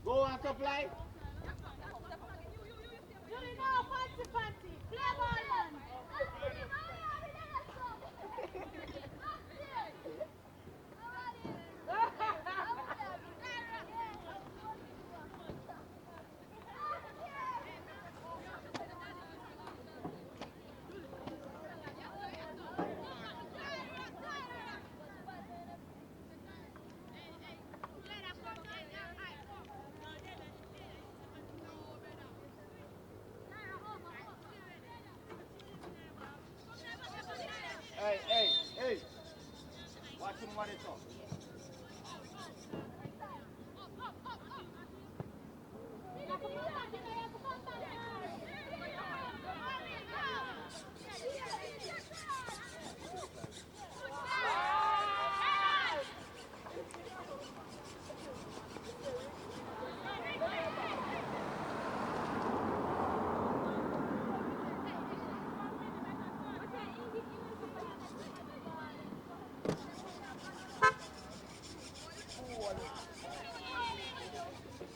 Go and supply. Julie, no, fancy. Play ball, man. Hey. Watch him what it's up.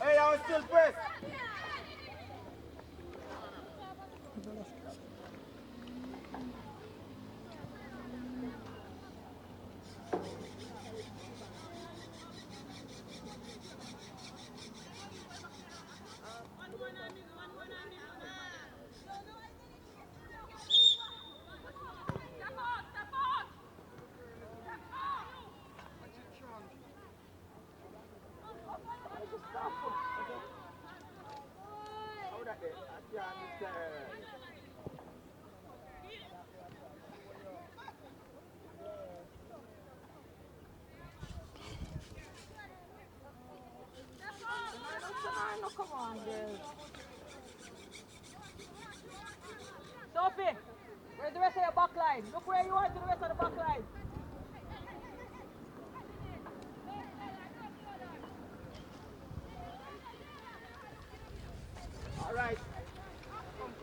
Hey, I was still pressed. How that there? I can't understand. No, come on, girl. Sophie, where's the rest of your back line? Look where you are to the rest of the back line. All right. Come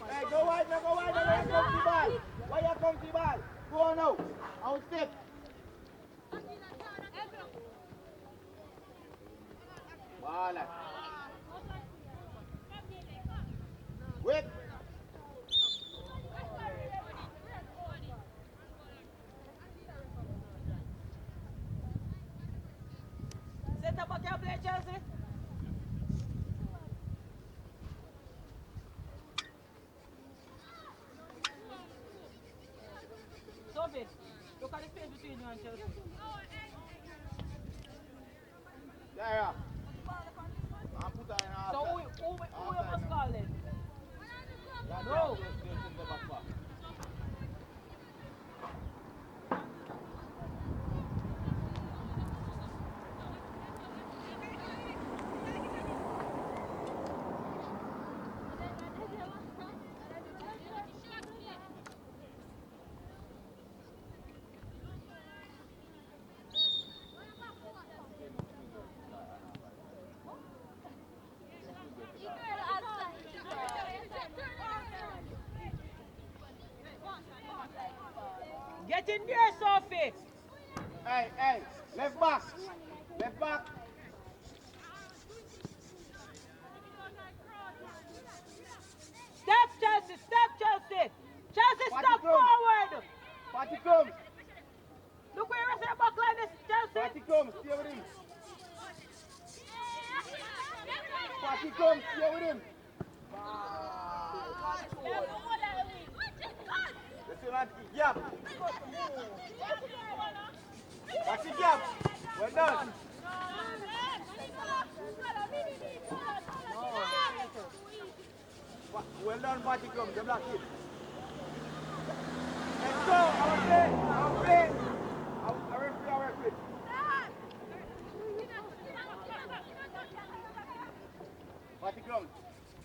on. Hey, go wide now. Why you come to ball? Why you come to ball? Go on now. Out step. Voilà. Wait. Center back, you play Chelsea. Sophie, look at the space between you and Chelsea. Yeah. I put her in half. So who you must call then? No. Just in the back pass. Get in there, Sophie. Hey. Left back. Step, Chelsea. Chelsea, stop forward. Party comes. Look where the rest of the back line is, Chelsea. Party comes. Stay with him. Party comes. Stay with him. Let's see that gap. Watch the gap. Well done. Well done, Party comes. The black kid. Let's go. I'll play. I'll referee our work with. Party comes.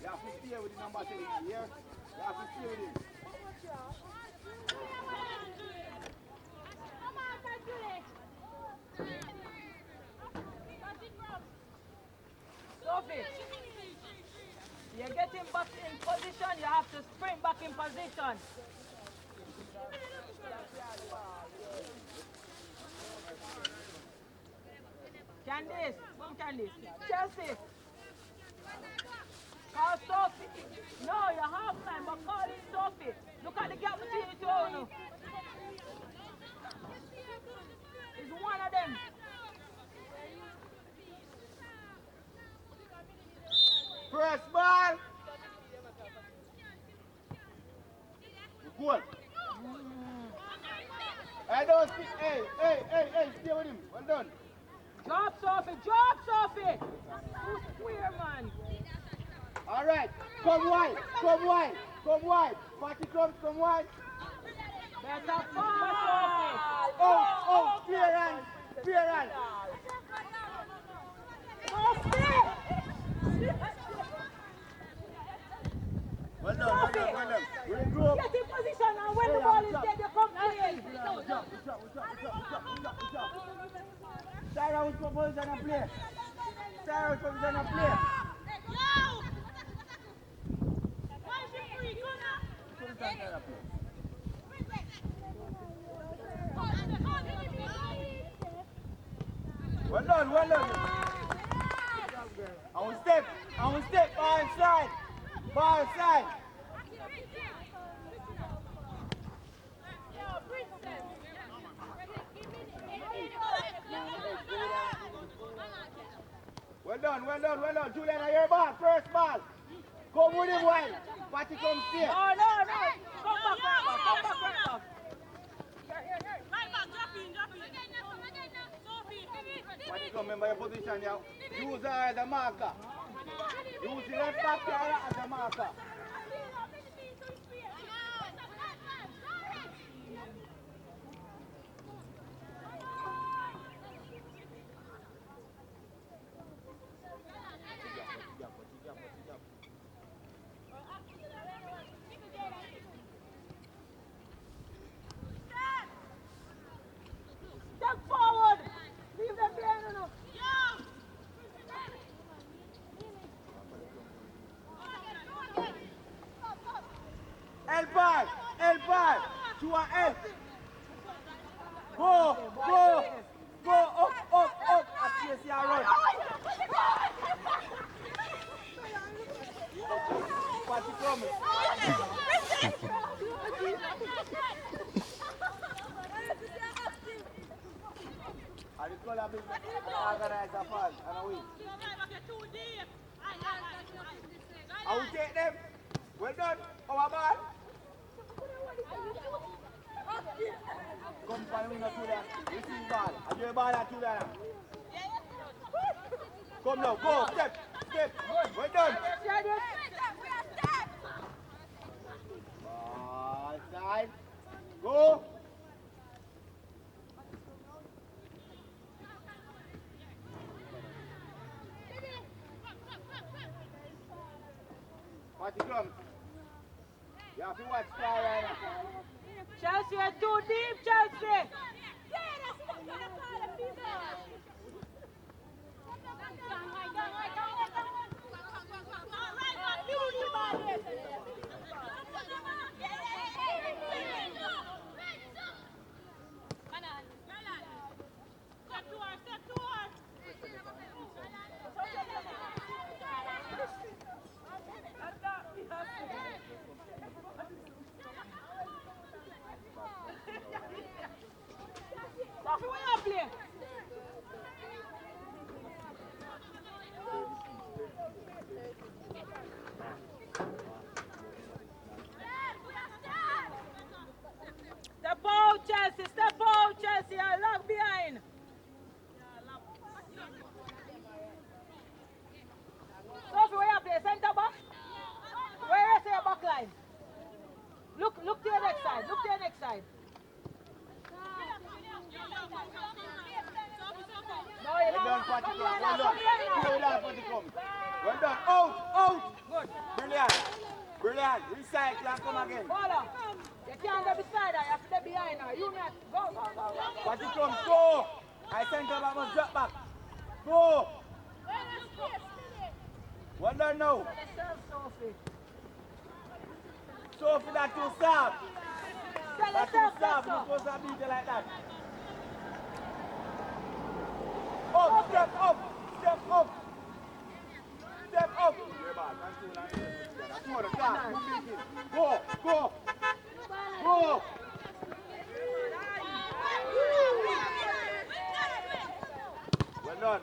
You have to stay with the number 10 here. You have to stay with him. Sophie, you're getting back in position, you have to sprint back in position. Candice, come Candice. Chelsea. Call Sophie. No, you're half line, but call in Sophie. Look at the gap between the two of you. It's one of them. First ball. Good. I don't see. Hey, stay with him. Well done. Drop Sophie. Who's queer, man? All right. Come wide. Party comes, come wide. Better pass, Sophie. Oh, clearance. Well done. Regroup. Get in position and when the ball is dead, you come in. Sarah was proposed on a play. Well done. I will step, ball inside. Well done. Julian, your ball, first ball. Come with him wide. Patty come stay. No. Come back. Patty come, remember your position now. Use her as a marker. Use the left back as a marker. Step forward. Leave them behind enough. L5. To a L. Go. Up. At CSC run. Patty coming. And the colour be organized a fall and a win. I will take them. Well done. Our ball. Come find me, Julian. Receive ball. And your ball at Julian. Come now. Go. Step. Well done. Ball side. Go. Party come. You have to watch Sky right now. Chelsea, you're too deep, Chelsea. Sophie, where you play? Step out, Chelsea, I lock behind. Sophie, where you play? Centre back? Where is your back line? Look to your next side. No, you're Well done, not. Patty Come come. here Well now, done. come here now. Patty come. Well done. Out. Good. Brilliant. Recycle and come again. Hold on. You can't go beside her, you have to be behind her. You not. Go. Patty come. Go. I sent her back, must drop back. Go. Well done now. Sophie, that too soft. That too soft. You're supposed to beat her like that. up, step up, step up. Step up. Go, go, go. Well done.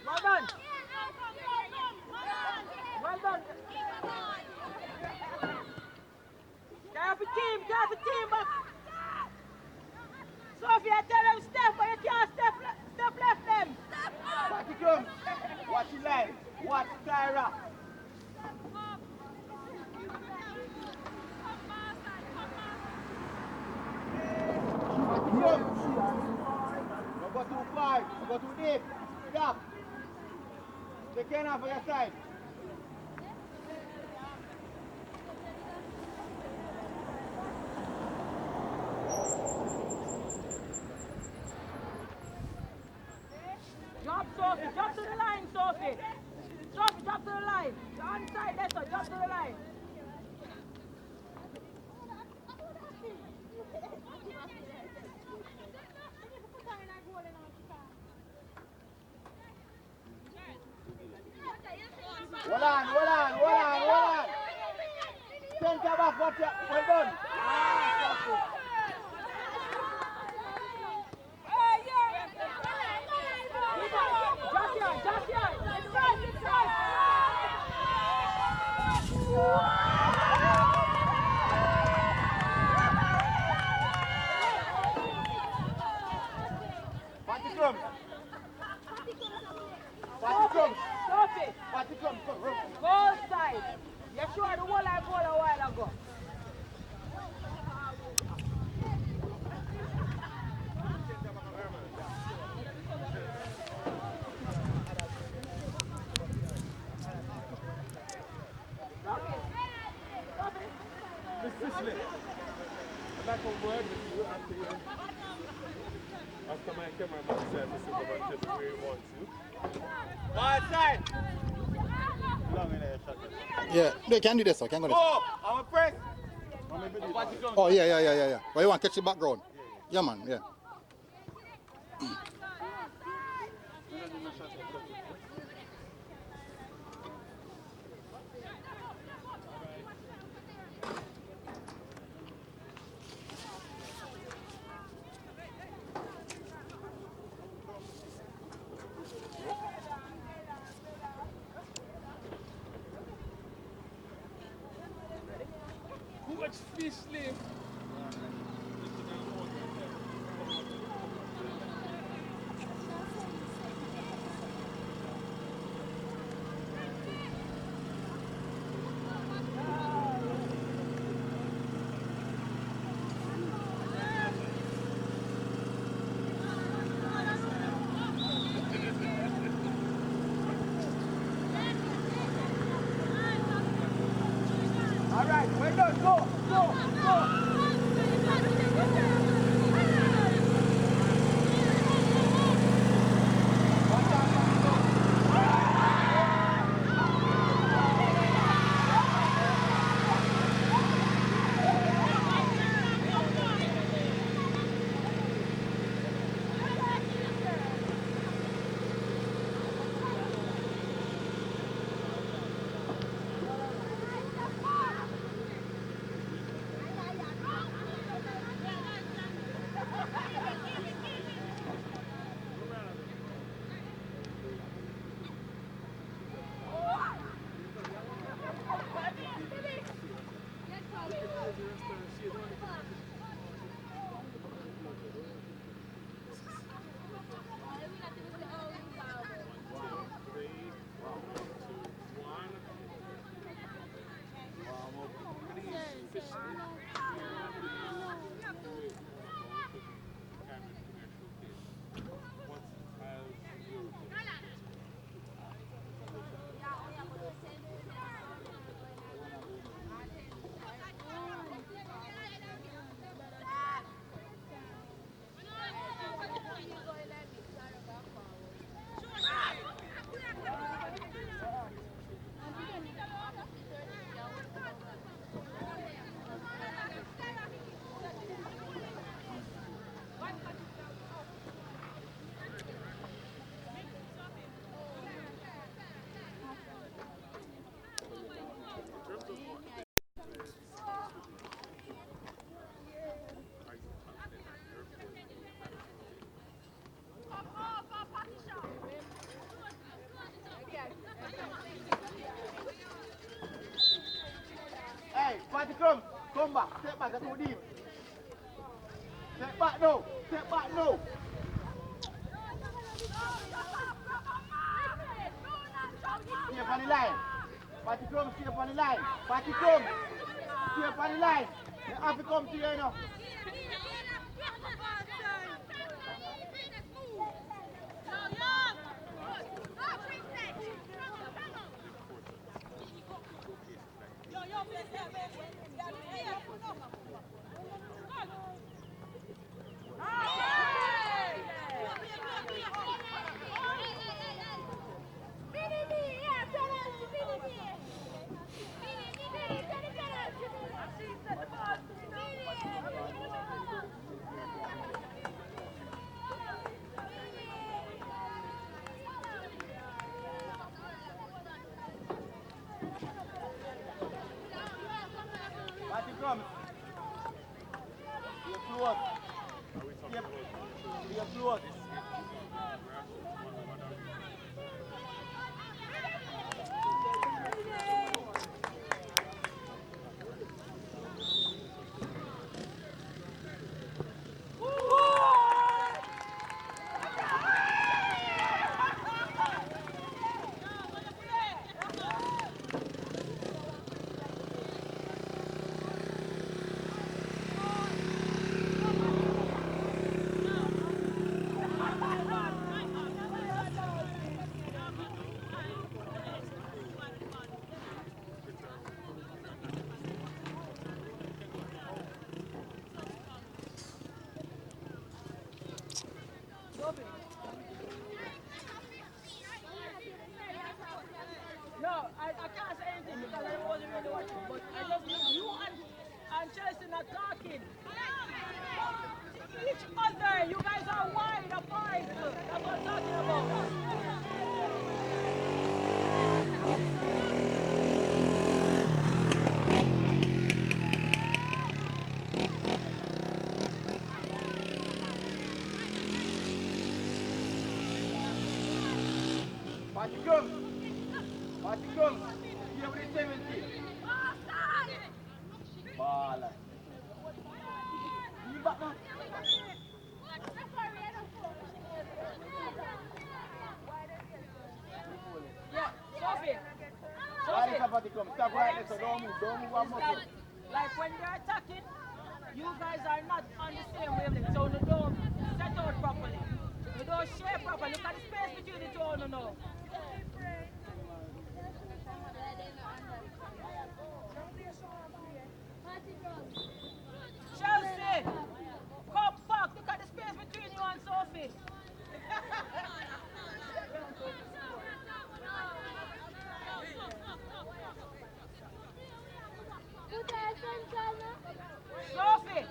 Well done. Well done. Careful team back. Sophie, I tell them step, but you can't step left them. Watch it come. Watch the line. Watch Tyra. Don't go too far. Don't go too deep. Stop. Take care now for your side. Drop, Sophie. Drop to the line, Sophie. Sophie, drop to the line. You're on side there, so drop to the line. Hold on. Center back, watch it. Well done. Just here. Inside. Watch it come. Sophie. Go side. You sure the whole line goal a while ago. Back on board with you after my cameraman said to sit over just where he wants you. One side. Long in there, shut it. Yeah, they can do this, so can go this. Oh, I'm a press. Oh, yeah. But you want to catch the background? Yeah, man, yeah. Much fish live. All right, well done. Go. marker too deep. Step back now. Step back now. Stay up on the line. Party come, stay up on the line. Party come. Stay up on the line. You have to come to you now. Party come. Stay close. Stay close. No, I can't say anything because I wasn't really watching, but I just know you and Chelsea not talking. Each other, you guys are wide apart. That's what I'm talking about. Party come. Party come. Stay with the 70. Ball. Leave back now. Yeah, Sophie. Why is Party come? Stop right there, so don't move. Don't move one muscle. Like when they're attacking, you guys are not on the same wavelength, so you don't set out properly. You don't share properly. Look at the space between the two of them now. Chelsea, come back. Look at the space between you and Sophie. Sophie,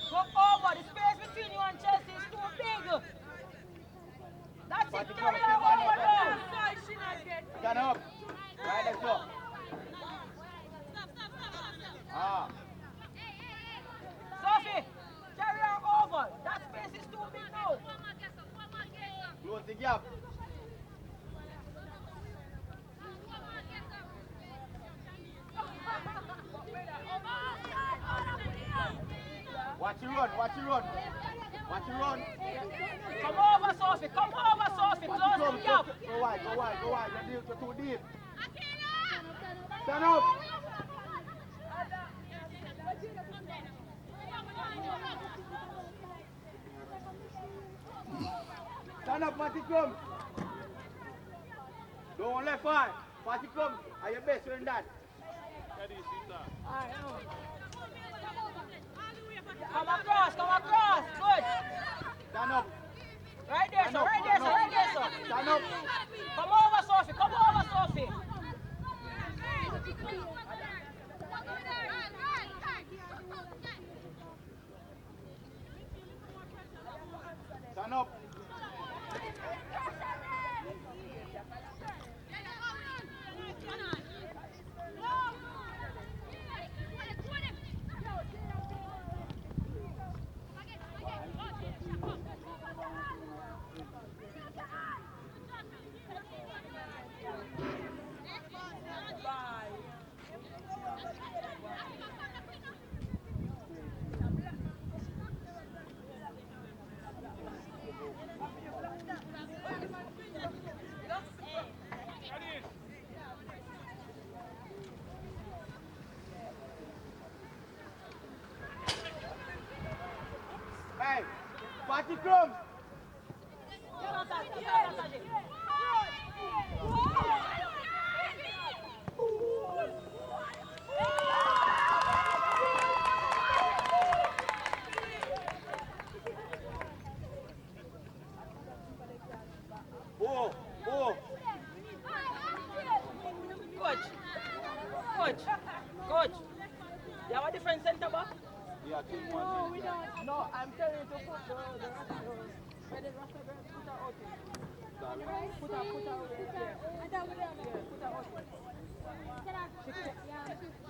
go over. The space between you and Chelsea is too big. That's it. Party Carry come. her over now. Stand up. Right, let's go. Ah. Sophie, carry her over. That space is too big now. Close the gap. Watch you run. Watch you run. Watch you run. Come over, Sophie. Come over, Sophie. Watch Close you the come. gap. Go wide. Go wide. Go wide. You're too deep. Stand up. Stand up, Party come. Don't left eye. Party come. Are your best friend that? Come across. Come across. Good. Stand up. Right there, sir. Right there, sir. Right there, sir. Stand up. Come over, Sophie. Come over, Sophie. Stand up. Party Crumbs. Oh, oh. Coach. You have a different centre back? Yeah, team one. No, I'm telling you to put the Rasta put her out. Put her there. Put her out.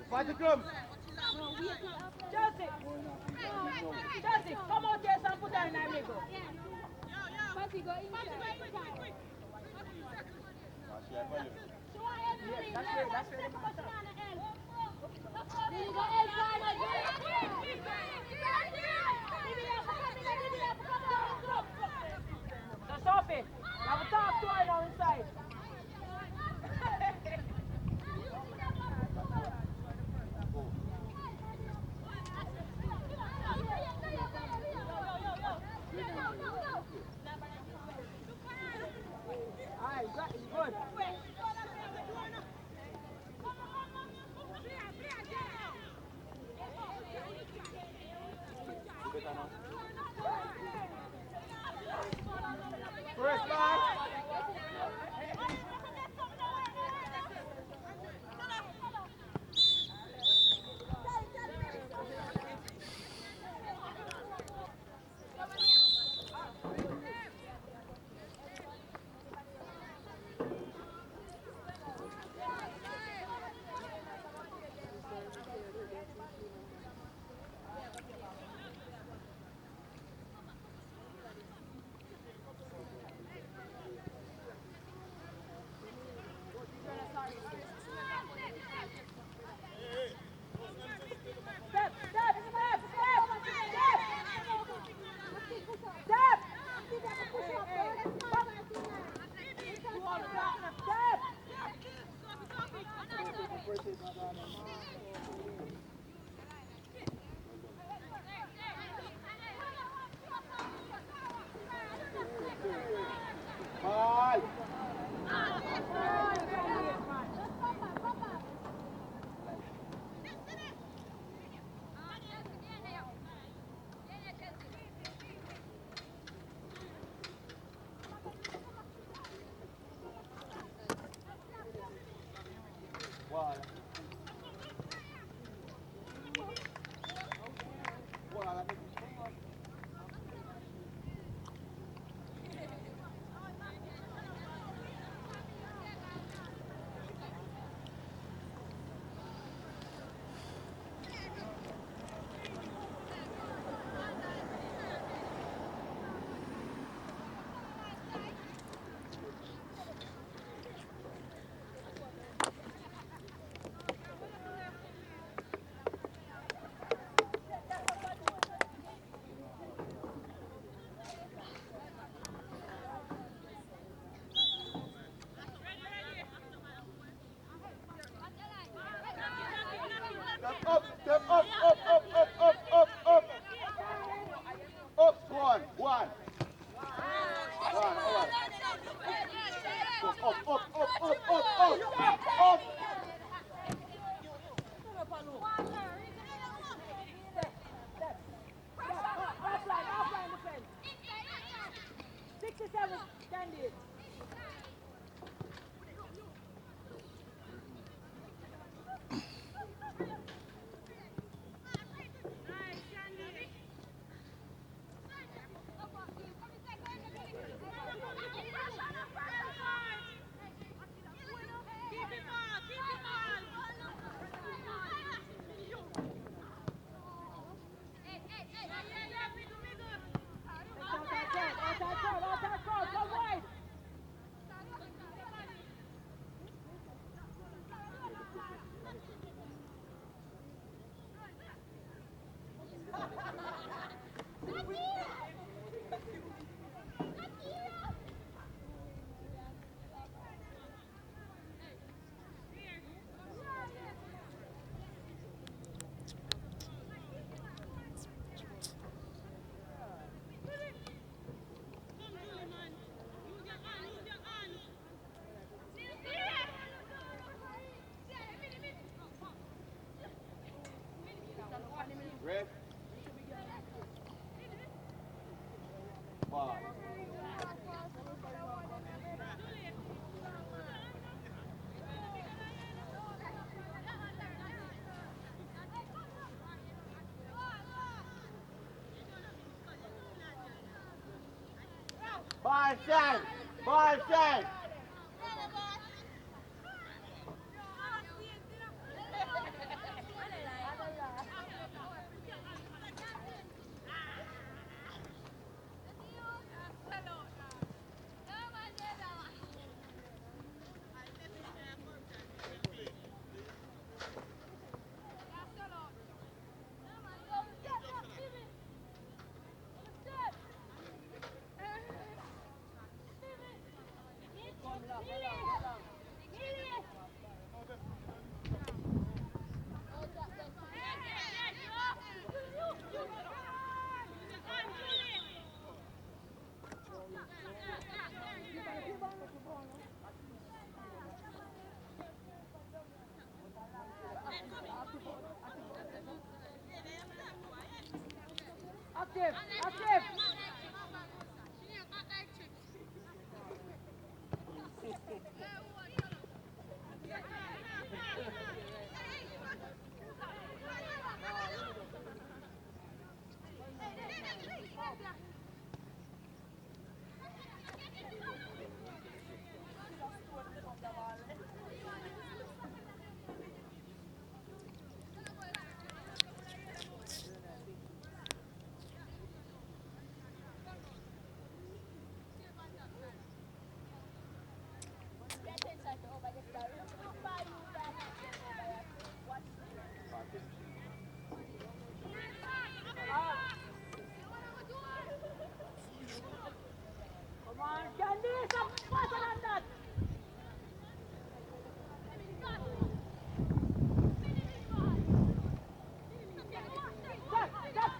Party Crumbs. Chelsea, come out here and put her in our middle. That's where the matter. So Sophie, I will talk to her now inside. Alright, good. First pass. Ball. Step up, up, up, up, up, up, up. Up, one. One, all right. Up, up, up, up, up, up. Offline defense. 67, stand it. ball. Ball side! Ball side! Active! Active! Come on, Candice! Up faster than that! Step! Step!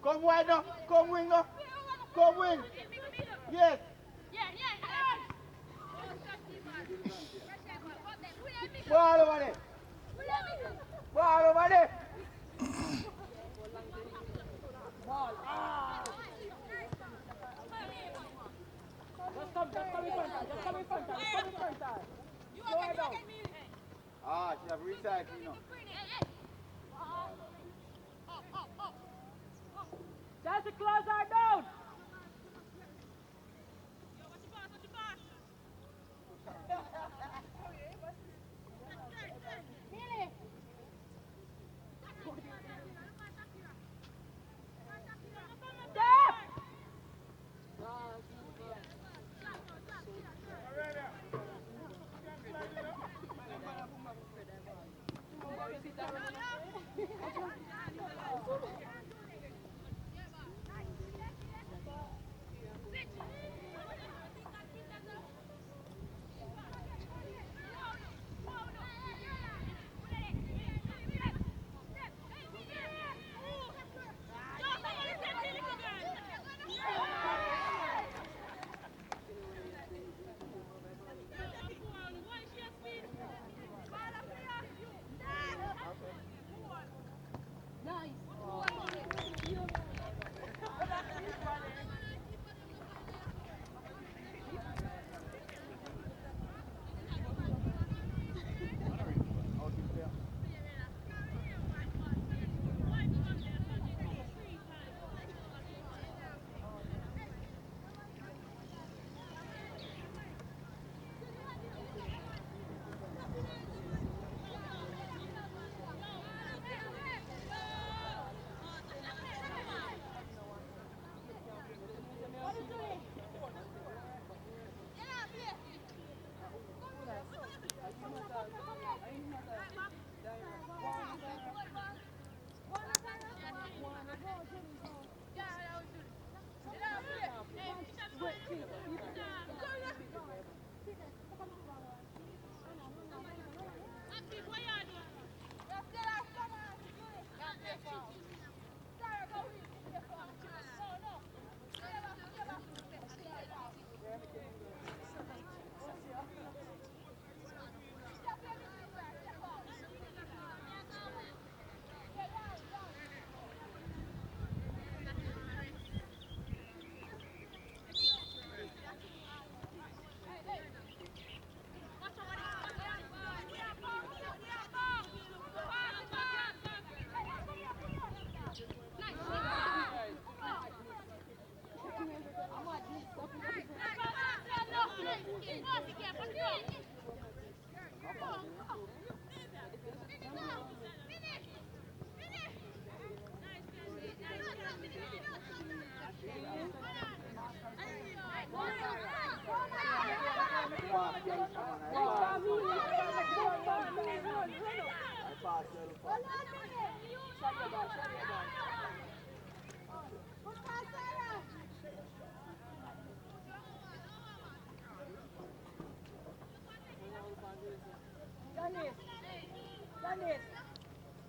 Come wide now. Come wing now. Come wing. Yes. Ball over there. Ball over there. Ball! Ah! Just come in front, just come in front, just come in front. Slow her down. Ah, she have recycling now. Chelsea, close her down. Step!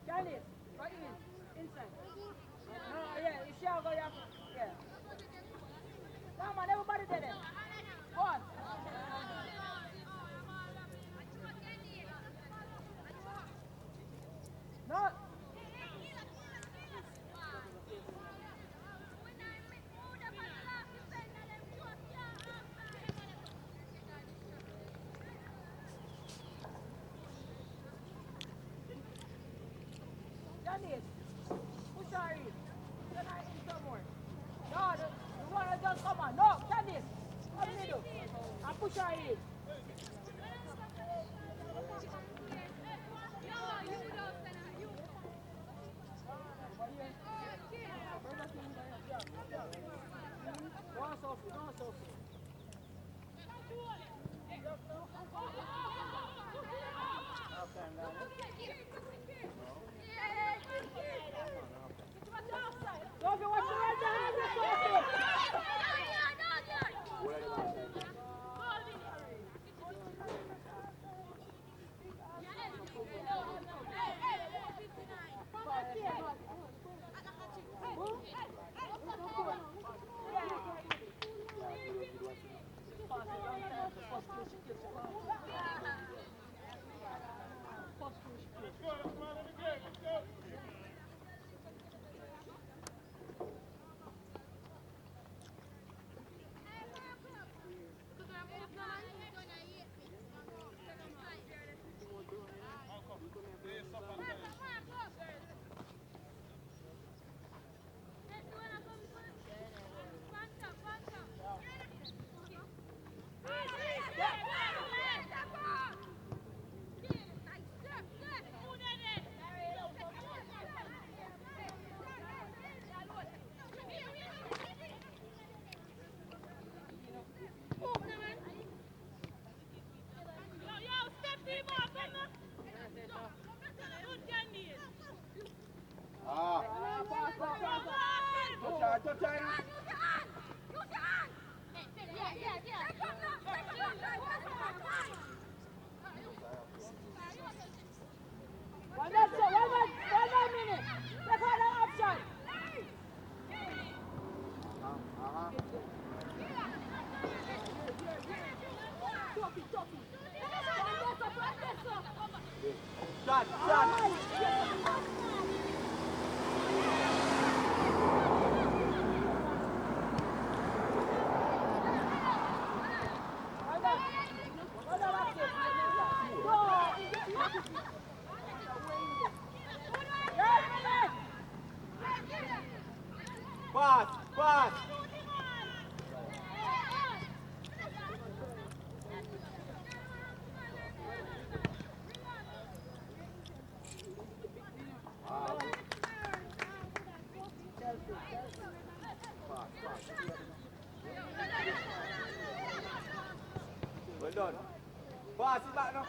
Janice, right inside. No, yeah, you shall go, yeah. Come on, everybody did it. Go on. No. Janice, push her in. Send her in some more. No, the one that just come on. No, Janice, come middle. And push her in. Go on, Sophie, go on, Sophie. Sophie, watch your right hand, Sophie. Touch her. One minute. Take all the option. Shot. Pass. Well done. Pass it back now.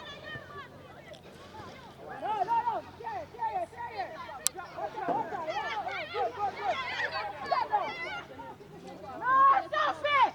No. Stay here. Watch out. Yeah, good. No, Sophie!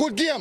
Good game.